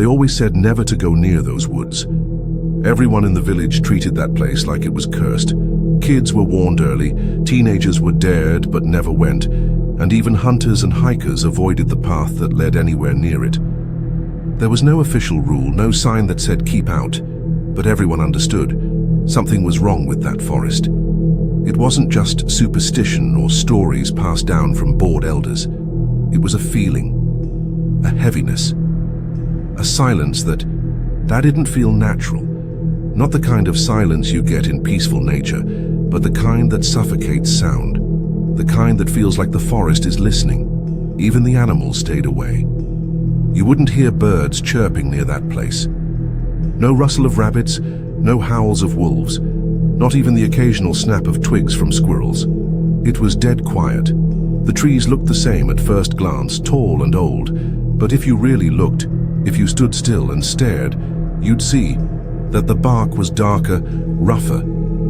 They always said never to go near those woods. Everyone in the village treated that place like it was cursed. Kids were warned early, teenagers were dared but never went, and even hunters and hikers avoided the path that led anywhere near it. There was no official rule, no sign that said keep out, but everyone understood something was wrong with that forest. It wasn't just superstition or stories passed down from bored elders. It was a feeling, a heaviness, a silence that didn't feel natural. Not the kind of silence you get in peaceful nature, but the kind that suffocates sound, the kind that feels like the forest is listening. Even the animals stayed away. You wouldn't hear birds chirping near that place. No rustle of rabbits, no howls of wolves, not even the occasional snap of twigs from squirrels. It was dead quiet. The trees looked the same at first glance, tall and old, but if you really looked, if you stood still and stared, you'd see that the bark was darker, rougher,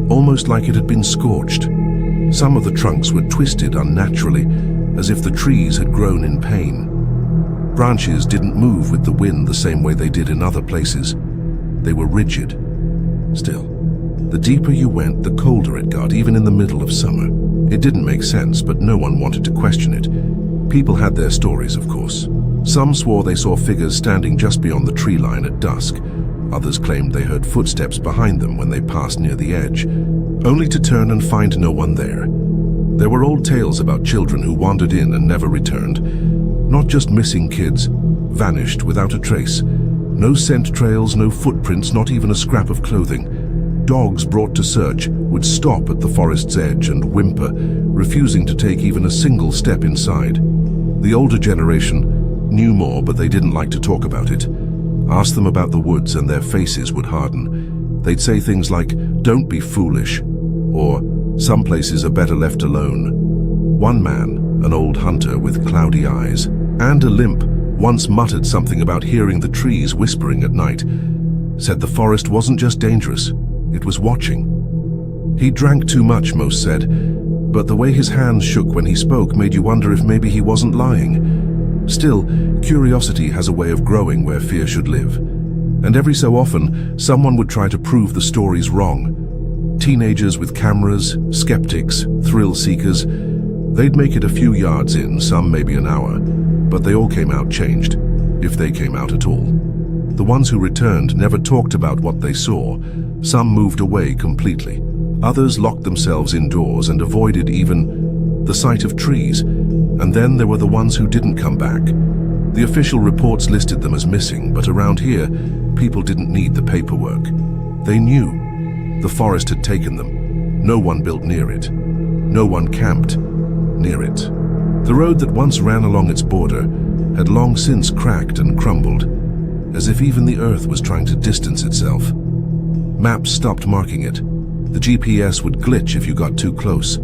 almost like it had been scorched. Some of the trunks were twisted unnaturally, as if the trees had grown in pain. Branches didn't move with the wind the same way they did in other places. They were rigid. Still, the deeper you went, the colder it got, even in the middle of summer. It didn't make sense, but no one wanted to question it. People had their stories, of course. Some swore they saw figures standing just beyond the tree line at dusk. Others claimed they heard footsteps behind them when they passed near the edge, only to turn and find no one there. There were old tales about children who wandered in and never returned. Not just missing kids, vanished without a trace. No scent trails, no footprints, not even a scrap of clothing. Dogs brought to search would stop at the forest's edge and whimper, refusing to take even a single step inside. The older generation knew more, but they didn't like to talk about it. Ask them about the woods and their faces would harden. They'd say things like, "Don't be foolish," or "Some places are better left alone." One man, an old hunter with cloudy eyes and a limp, once muttered something about hearing the trees whispering at night. Said the forest wasn't just dangerous, it was watching. He drank too much, most said, but the way his hands shook when he spoke made you wonder if maybe he wasn't lying. Still, curiosity has a way of growing where fear should live. And every so often, someone would try to prove the stories wrong. Teenagers with cameras, skeptics, thrill seekers, they'd make it a few yards in, some maybe an hour, but they all came out changed, if they came out at all. The ones who returned never talked about what they saw. Some moved away completely. Others locked themselves indoors and avoided even the sight of trees. And then there were the ones who didn't come back. The official reports listed them as missing, but around here, people didn't need the paperwork. They knew the forest had taken them. No one built near it. No one camped near it. The road that once ran along its border had long since cracked and crumbled, as if even the earth was trying to distance itself. Maps stopped marking it. The GPS would glitch if you got too close.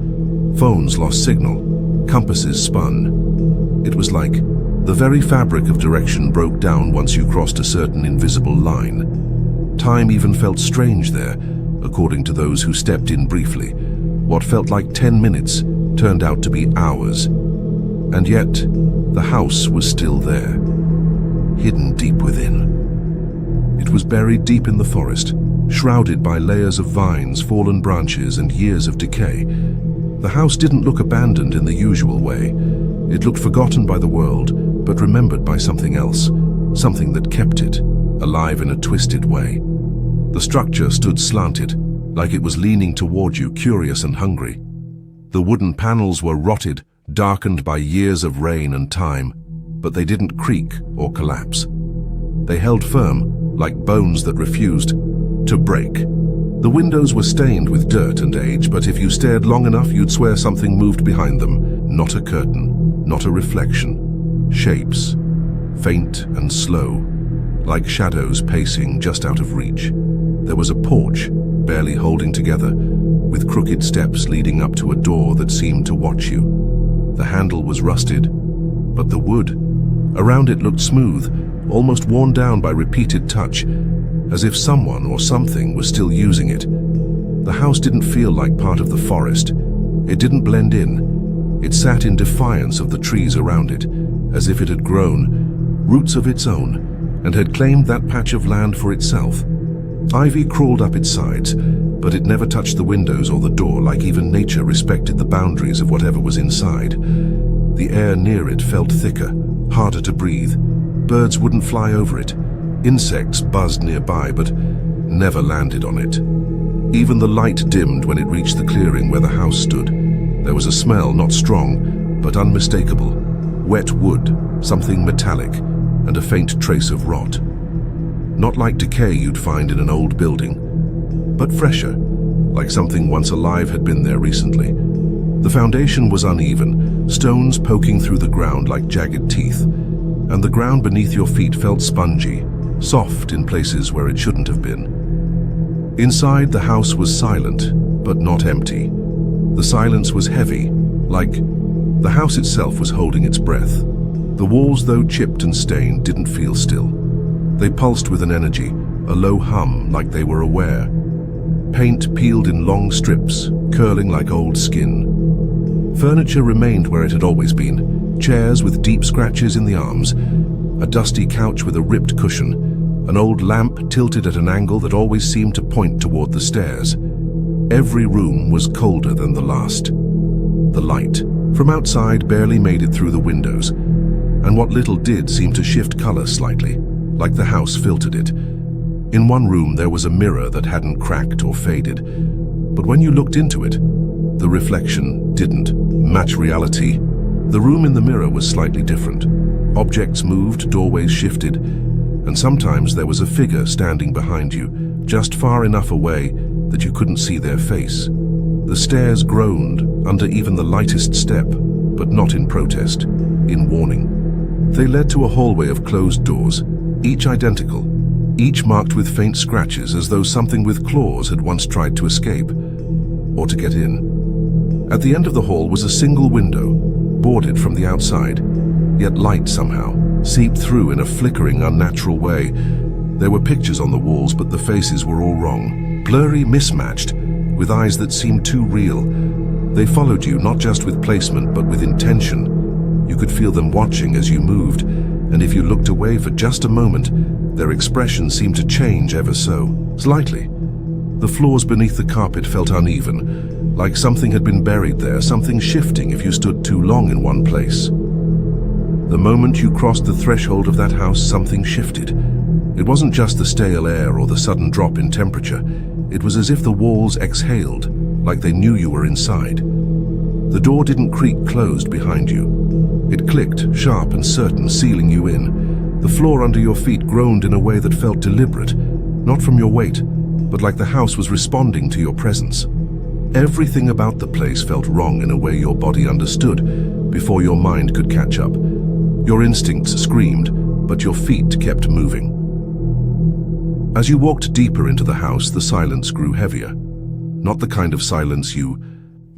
Phones lost signal. Compasses spun. It was like the very fabric of direction broke down once you crossed a certain invisible line. Time even felt strange there, according to those who stepped in briefly. What felt like 10 minutes turned out to be hours. And yet, the house was still there, hidden deep within. It was buried deep in the forest, shrouded by layers of vines, fallen branches, and years of decay. The house didn't look abandoned in the usual way. It looked forgotten by the world, but remembered by something else, something that kept it alive in a twisted way. The structure stood slanted, like it was leaning toward you, curious and hungry. The wooden panels were rotted, darkened by years of rain and time, but they didn't creak or collapse. They held firm, like bones that refused to break. The windows were stained with dirt and age, but if you stared long enough, you'd swear something moved behind them. Not a curtain, not a reflection. Shapes, faint and slow, like shadows pacing just out of reach. There was a porch, barely holding together, with crooked steps leading up to a door that seemed to watch you. The handle was rusted, but the wood around it looked smooth, almost worn down by repeated touch, as if someone or something was still using it. The house didn't feel like part of the forest. It didn't blend in. It sat in defiance of the trees around it, as if it had grown roots of its own and had claimed that patch of land for itself. Ivy crawled up its sides, but it never touched the windows or the door, like even nature respected the boundaries of whatever was inside. The air near it felt thicker, harder to breathe. Birds wouldn't fly over it. Insects buzzed nearby, but never landed on it. Even the light dimmed when it reached the clearing where the house stood. There was a smell, not strong, but unmistakable. Wet wood, something metallic, and a faint trace of rot. Not like decay you'd find in an old building, but fresher, like something once alive had been there recently. The foundation was uneven, stones poking through the ground like jagged teeth, and the ground beneath your feet felt spongy, soft in places where it shouldn't have been. Inside, the house was silent, but not empty. The silence was heavy, like the house itself was holding its breath. The walls, though chipped and stained, didn't feel still. They pulsed with an energy, a low hum, like they were aware. Paint peeled in long strips, curling like old skin. Furniture remained where it had always been, chairs with deep scratches in the arms, a dusty couch with a ripped cushion, an old lamp tilted at an angle that always seemed to point toward the stairs. Every room was colder than the last. The light from outside barely made it through the windows, and what little did seemed to shift color slightly, like the house filtered it. In one room there was a mirror that hadn't cracked or faded, but when you looked into it, the reflection didn't match reality. The room in the mirror was slightly different. Objects moved, doorways shifted, and sometimes there was a figure standing behind you, just far enough away that you couldn't see their face. The stairs groaned under even the lightest step, but not in protest, in warning. They led to a hallway of closed doors, each identical, each marked with faint scratches as though something with claws had once tried to escape, or to get in. At the end of the hall was a single window, boarded from the outside, yet light somehow seeped through in a flickering, unnatural way. There were pictures on the walls, but the faces were all wrong, blurry, mismatched, with eyes that seemed too real. They followed you, not just with placement, but with intention. You could feel them watching as you moved, and if you looked away for just a moment, their expression seemed to change ever so, slightly. The floors beneath the carpet felt uneven, like something had been buried there, something shifting if you stood too long in one place. The moment you crossed the threshold of that house, something shifted. It wasn't just the stale air or the sudden drop in temperature. It was as if the walls exhaled, like they knew you were inside. The door didn't creak closed behind you. It clicked, sharp and certain, sealing you in. The floor under your feet groaned in a way that felt deliberate, not from your weight, but like the house was responding to your presence. Everything about the place felt wrong in a way your body understood before your mind could catch up. Your instincts screamed, but your feet kept moving. As you walked deeper into the house, the silence grew heavier. Not the kind of silence you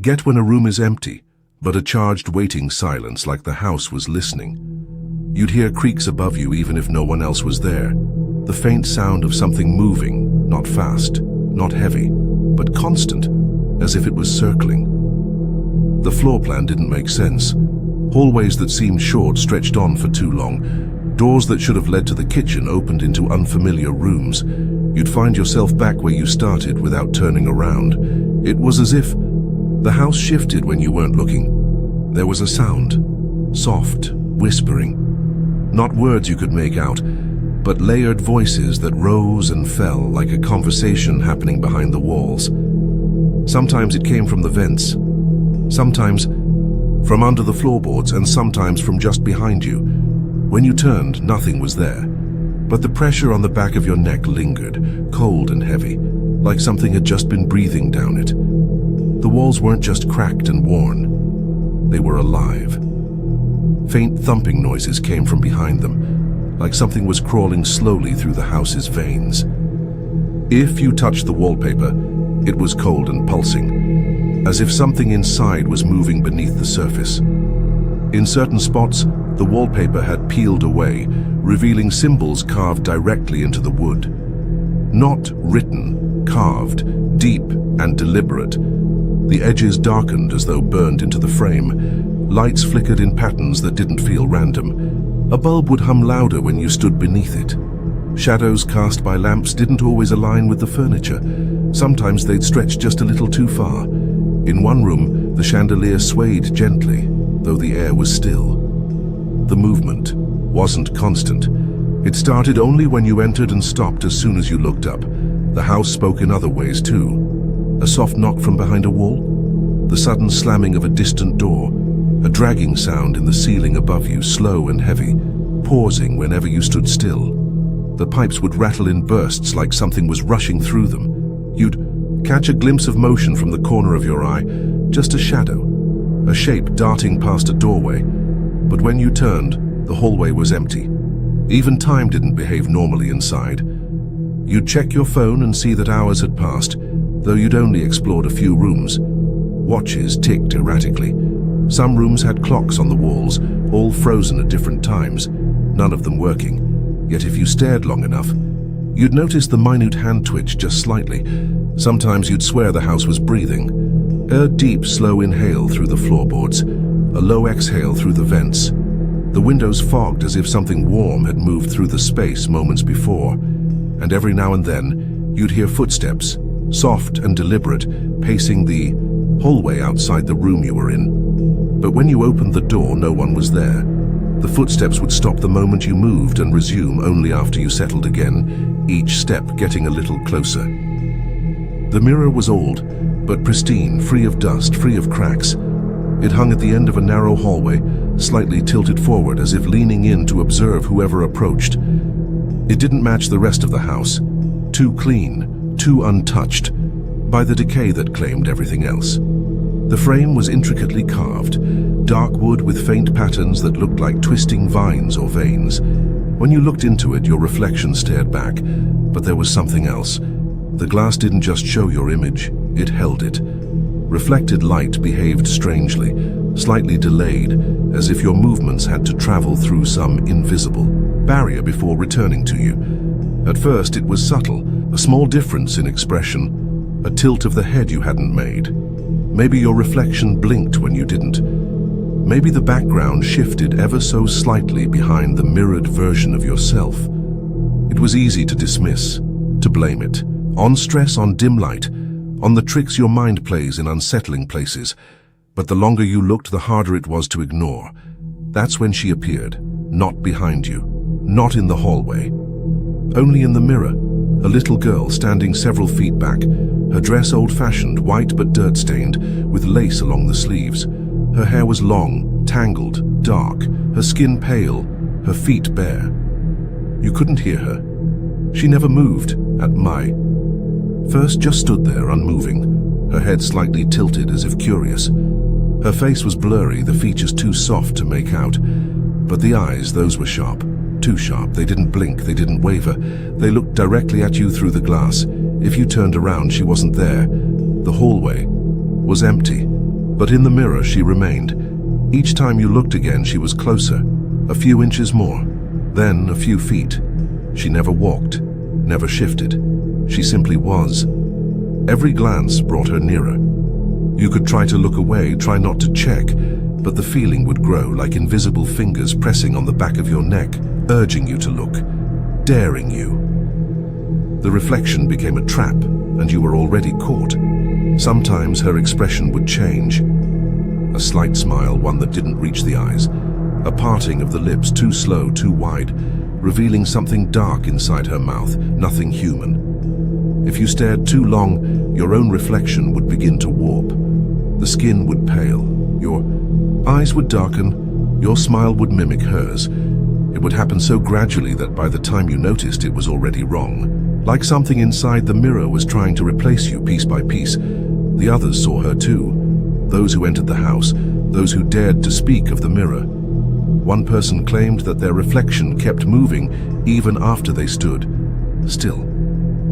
get when a room is empty, but a charged, waiting silence, like the house was listening. You'd hear creaks above you even if no one else was there. The faint sound of something moving, not fast, not heavy, but constant, as if it was circling. The floor plan didn't make sense. Hallways that seemed short stretched on for too long. Doors that should have led to the kitchen opened into unfamiliar rooms. You'd find yourself back where you started without turning around. It was as if the house shifted when you weren't looking. There was a sound, soft, whispering. Not words you could make out, but layered voices that rose and fell like a conversation happening behind the walls. Sometimes it came from the vents, sometimes from under the floorboards, and sometimes from just behind you. When you turned, nothing was there, but the pressure on the back of your neck lingered, cold and heavy, like something had just been breathing down it. The walls weren't just cracked and worn, they were alive. Faint thumping noises came from behind them, like something was crawling slowly through the house's veins. If you touched the wallpaper, it was cold and pulsing, as if something inside was moving beneath the surface. In certain spots, the wallpaper had peeled away, revealing symbols carved directly into the wood. Not written, carved, deep and deliberate. The edges darkened as though burned into the frame. Lights flickered in patterns that didn't feel random. A bulb would hum louder when you stood beneath it. Shadows cast by lamps didn't always align with the furniture. Sometimes they'd stretch just a little too far. In one room, the chandelier swayed gently, though the air was still. The movement wasn't constant. It started only when you entered and stopped as soon as you looked up. The house spoke in other ways too. A soft knock from behind a wall, the sudden slamming of a distant door, a dragging sound in the ceiling above you, slow and heavy, pausing whenever you stood still. The pipes would rattle in bursts like something was rushing through them. You'd catch a glimpse of motion from the corner of your eye, just a shadow, a shape darting past a doorway. But when you turned, the hallway was empty. Even time didn't behave normally inside. You'd check your phone and see that hours had passed, though you'd only explored a few rooms. Watches ticked erratically. Some rooms had clocks on the walls, all frozen at different times, none of them working. Yet if you stared long enough, you'd notice the minute hand twitch just slightly. Sometimes you'd swear the house was breathing. A deep, slow inhale through the floorboards, a low exhale through the vents. The windows fogged as if something warm had moved through the space moments before. And every now and then, you'd hear footsteps, soft and deliberate, pacing the hallway outside the room you were in. But when you opened the door, no one was there. The footsteps would stop the moment you moved and resume only after you settled again, each step getting a little closer. The mirror was old, but pristine, free of dust, free of cracks. It hung at the end of a narrow hallway, slightly tilted forward as if leaning in to observe whoever approached. It didn't match the rest of the house. Too clean, too untouched by the decay that claimed everything else. The frame was intricately carved, dark wood with faint patterns that looked like twisting vines or veins. When you looked into it, your reflection stared back, but there was something else. The glass didn't just show your image, it held it. Reflected light behaved strangely, slightly delayed, as if your movements had to travel through some invisible barrier before returning to you. At first it was subtle, a small difference in expression, a tilt of the head you hadn't made. Maybe your reflection blinked when you didn't. Maybe the background shifted ever so slightly behind the mirrored version of yourself. It was easy to dismiss, to blame it, on stress, on dim light, on the tricks your mind plays in unsettling places. But the longer you looked, the harder it was to ignore. That's when she appeared, not behind you, not in the hallway, only in the mirror. A little girl standing several feet back, her dress old-fashioned, white but dirt-stained, with lace along the sleeves. Her hair was long, tangled, dark, her skin pale, her feet bare. You couldn't hear her. She never moved, at my first just stood there, unmoving, her head slightly tilted as if curious. Her face was blurry, the features too soft to make out. But the eyes, those were sharp. Too sharp. They didn't blink, they didn't waver. They looked directly at you through the glass. If you turned around, she wasn't there. The hallway was empty, but in the mirror she remained. Each time you looked again, she was closer, a few inches more, then a few feet. She never walked, never shifted. She simply was. Every glance brought her nearer. You could try to look away, try not to check, but the feeling would grow, like invisible fingers pressing on the back of your neck, urging you to look, daring you. The reflection became a trap, and you were already caught. Sometimes her expression would change. A slight smile, one that didn't reach the eyes. A parting of the lips, too slow, too wide, revealing something dark inside her mouth, nothing human. If you stared too long, your own reflection would begin to warp. The skin would pale, your eyes would darken, your smile would mimic hers. It would happen so gradually that by the time you noticed, it was already wrong. Like something inside the mirror was trying to replace you piece by piece. The others saw her too. Those who entered the house, those who dared to speak of the mirror. One person claimed that their reflection kept moving even after they stood still.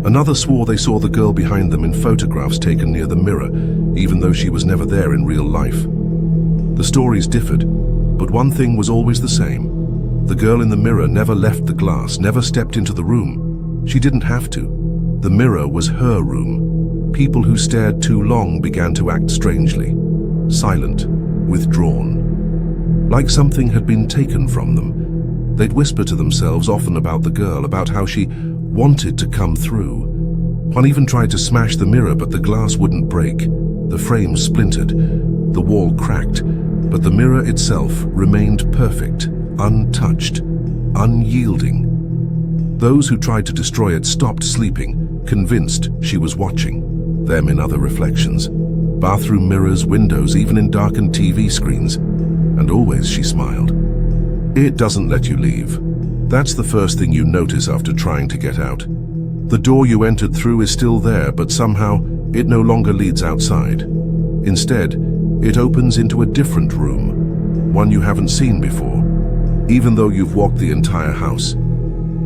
Another swore they saw the girl behind them in photographs taken near the mirror, even though she was never there in real life. The stories differed, but one thing was always the same. The girl in the mirror never left the glass, never stepped into the room. She didn't have to. The mirror was her room. People who stared too long began to act strangely, silent, withdrawn, like something had been taken from them. They'd whisper to themselves often about the girl, about how she wanted to come through. One even tried to smash the mirror, but the glass wouldn't break. The frame splintered, the wall cracked, but the mirror itself remained perfect, untouched, unyielding. Those who tried to destroy it stopped sleeping, convinced she was watching them in other reflections. Bathroom mirrors, windows, even in darkened TV screens. And always she smiled. It doesn't let you leave. That's the first thing you notice after trying to get out. The door you entered through is still there, but somehow it no longer leads outside. Instead, it opens into a different room, one you haven't seen before, even though you've walked the entire house.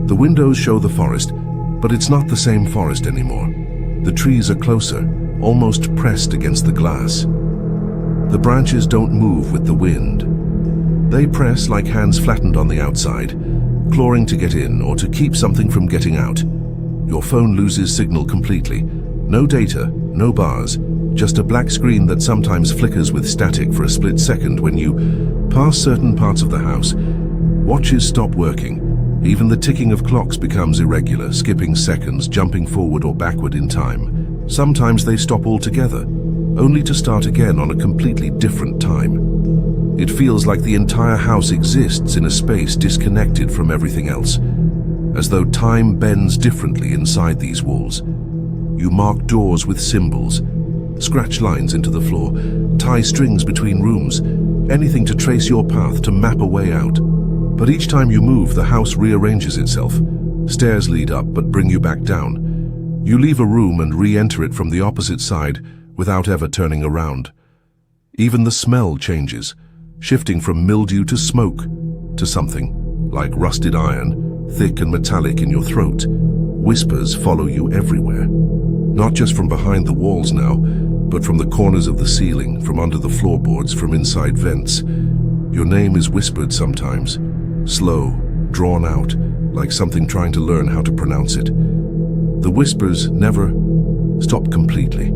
The windows show the forest, but it's not the same forest anymore. The trees are closer, almost pressed against the glass. The branches don't move with the wind. They press like hands flattened on the outside, clawing to get in or to keep something from getting out. Your phone loses signal completely. No data, no bars, just a black screen that sometimes flickers with static for a split second when you pass certain parts of the house. Watches stop working. Even the ticking of clocks becomes irregular, skipping seconds, jumping forward or backward in time. Sometimes they stop altogether, only to start again on a completely different time. It feels like the entire house exists in a space disconnected from everything else, as though time bends differently inside these walls. You mark doors with symbols, scratch lines into the floor, tie strings between rooms, anything to trace your path, to map a way out. But each time you move, the house rearranges itself. Stairs lead up but bring you back down. You leave a room and re-enter it from the opposite side without ever turning around. Even the smell changes, shifting from mildew to smoke, to something like rusted iron, thick and metallic in your throat. Whispers follow you everywhere. Not just from behind the walls now, but from the corners of the ceiling, from under the floorboards, from inside vents. Your name is whispered sometimes, slow, drawn out, like something trying to learn how to pronounce it. The whispers never stop completely.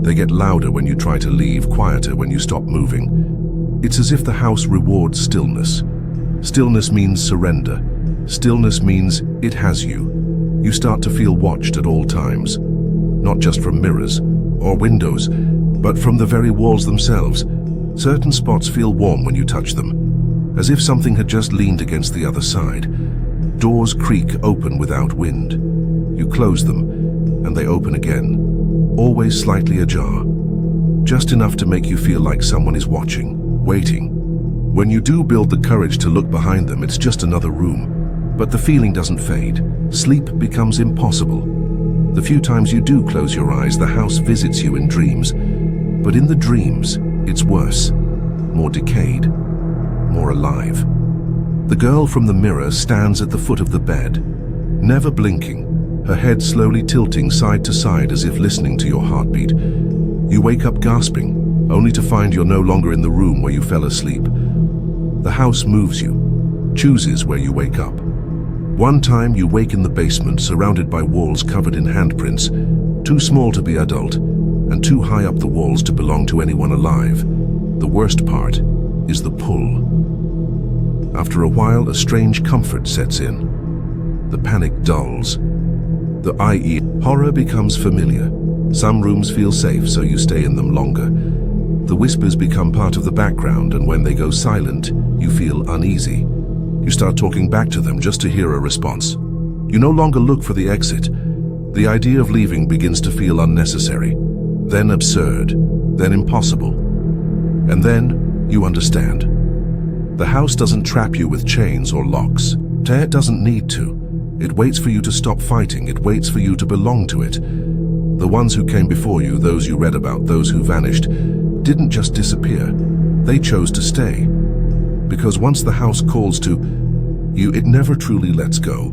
They get louder when you try to leave, quieter when you stop moving. It's as if the house rewards stillness. Stillness means surrender. Stillness means it has you. You start to feel watched at all times, not just from mirrors or windows, but from the very walls themselves. Certain spots feel warm when you touch them, as if something had just leaned against the other side. Doors creak open without wind. You close them, and they open again, always slightly ajar, just enough to make you feel like someone is watching, waiting. When you do build the courage to look behind them, it's just another room, but the feeling doesn't fade. Sleep becomes impossible. The few times you do close your eyes, the house visits you in dreams, but in the dreams, it's worse, more decayed, more alive. The girl from the mirror stands at the foot of the bed, never blinking, her head slowly tilting side to side as if listening to your heartbeat. You wake up gasping, only to find you're no longer in the room where you fell asleep. The house moves you, chooses where you wake up. One time you wake in the basement, surrounded by walls covered in handprints, too small to be adult, and too high up the walls to belong to anyone alive. The worst part is the pull. After a while, a strange comfort sets in. The panic dulls. The i.e. horror becomes familiar. Some rooms feel safe, so you stay in them longer. The whispers become part of the background, and when they go silent, you feel uneasy. You start talking back to them just to hear a response. You no longer look for the exit. The idea of leaving begins to feel unnecessary, then absurd, then impossible. And then you understand. The house doesn't trap you with chains or locks. It doesn't need to. It waits for you to stop fighting. It waits for you to belong to it. The ones who came before you, those you read about, those who vanished, didn't just disappear. They chose to stay. Because once the house calls to you, it never truly lets go.